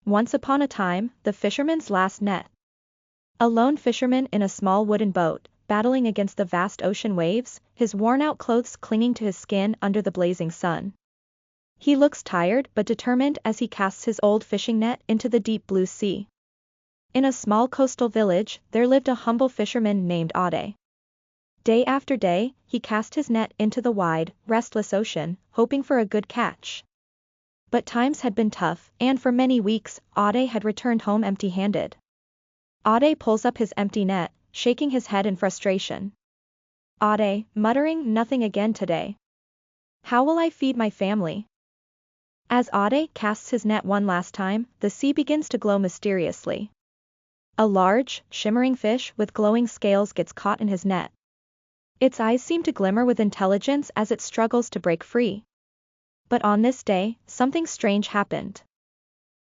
Once upon a time, the fisherman's last net. A lone fisherman in a small wooden boat, battling against the vast ocean waves, his worn-out clothes clinging to his skin under the blazing sun. He looks tired but determined as he casts his old fishing net into the deep blue sea. In a small coastal village, there lived a humble fisherman named Ade. Day after day, he cast his net into the wide, restless ocean, hoping for a good catch. But times had been tough, and for many weeks, Ade had returned home empty-handed. Ade pulls up his empty net, shaking his head in frustration. Ade, muttering, nothing again today. How will I feed my family? As Ade casts his net one last time, the sea begins to glow mysteriously. A large, shimmering fish with glowing scales gets caught in his net. Its eyes seem to glimmer with intelligence as it struggles to break free. But on this day, something strange happened.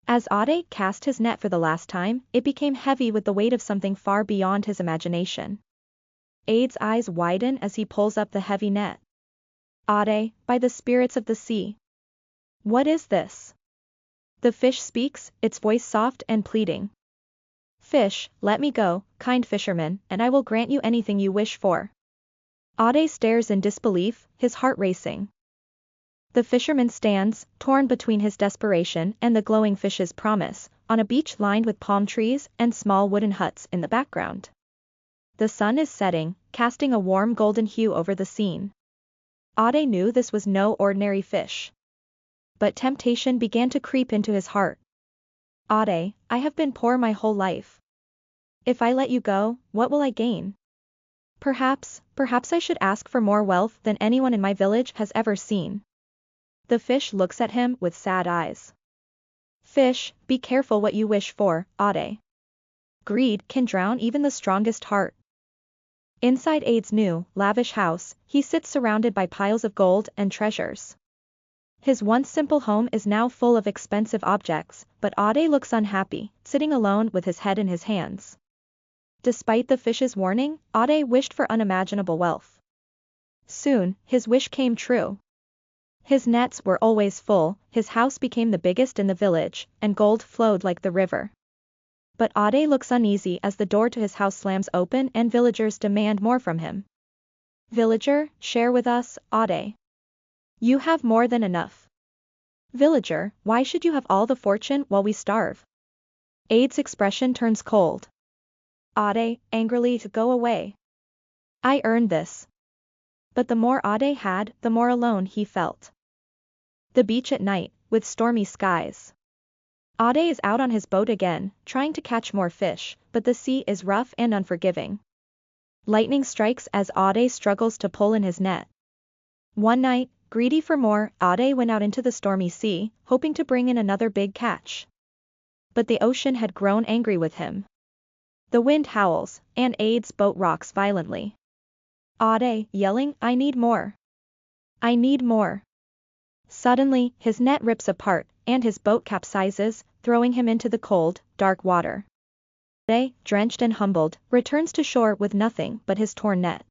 As Ade cast his net for the last time, it became heavy with the weight of something far beyond his imagination. Ade's eyes widen as he pulls up the heavy net. Ade, by the spirits of the sea. What is this? The fish speaks, its voice soft and pleading. Fish, let me go, kind fisherman, and I will grant you anything you wish for. Ade stares in disbelief, his heart racing. The fisherman stands, torn between his desperation and the glowing fish's promise, on a beach lined with palm trees and small wooden huts in the background. The sun is setting, casting a warm golden hue over the scene. Ade knew this was no ordinary fish. But temptation began to creep into his heart. Ade, I have been poor my whole life. If I let you go, what will I gain? Perhaps I should ask for more wealth than anyone in my village has ever seen. The fish looks at him with sad eyes. Fish, be careful what you wish for, Ade. Greed can drown even the strongest heart. Inside Ade's new, lavish house, he sits surrounded by piles of gold and treasures. His once simple home is now full of expensive objects, but Ade looks unhappy, sitting alone with his head in his hands. Despite the fish's warning, Ade wished for unimaginable wealth. Soon, his wish came true. His nets were always full, his house became the biggest in the village, and gold flowed like the river. But Ade looks uneasy as the door to his house slams open and villagers demand more from him. Villager, share with us, Ade. You have more than enough. Villager, why should you have all the fortune while we starve? Ade's expression turns cold. Ade, angrily, to go away. I earned this. But the more Ade had, the more alone he felt. The beach at night, with stormy skies. Ade is out on his boat again, trying to catch more fish, but the sea is rough and unforgiving. Lightning strikes as Ade struggles to pull in his net. One night, greedy for more, Ade went out into the stormy sea, hoping to bring in another big catch. But the ocean had grown angry with him. The wind howls, and Ade's boat rocks violently. Ade, yelling, I need more. I need more. Suddenly, his net rips apart, and his boat capsizes, throwing him into the cold, dark water. Ade, drenched and humbled, returns to shore with nothing but his torn net.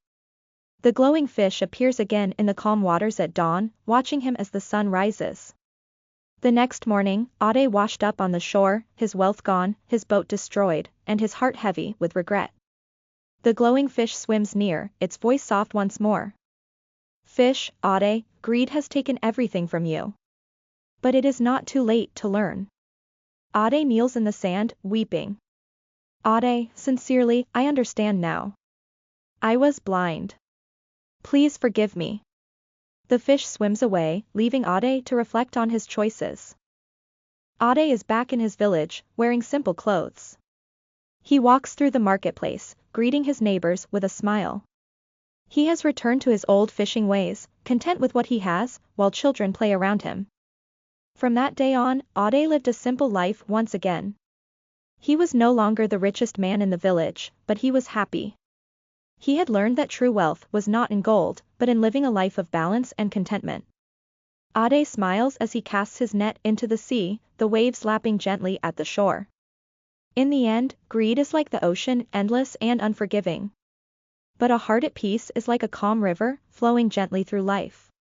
The glowing fish appears again in the calm waters at dawn, watching him as the sun rises. The next morning, Ade washed up on the shore, his wealth gone, his boat destroyed, and his heart heavy with regret. The glowing fish swims near, its voice soft once more. Fish, Ade, greed has taken everything from you. But it is not too late to learn. Ade kneels in the sand, weeping. Ade, sincerely, I understand now. I was blind. Please forgive me. The fish swims away, leaving Ade to reflect on his choices. Ade is back in his village, wearing simple clothes. He walks through the marketplace, greeting his neighbors with a smile. He has returned to his old fishing ways, content with what he has, while children play around him. From that day on, Ade lived a simple life once again. He was no longer the richest man in the village, but he was happy. He had learned that true wealth was not in gold, but in living a life of balance and contentment. Ade smiles as he casts his net into the sea, the waves lapping gently at the shore. In the end, greed is like the ocean, endless and unforgiving. But a heart at peace is like a calm river, flowing gently through life.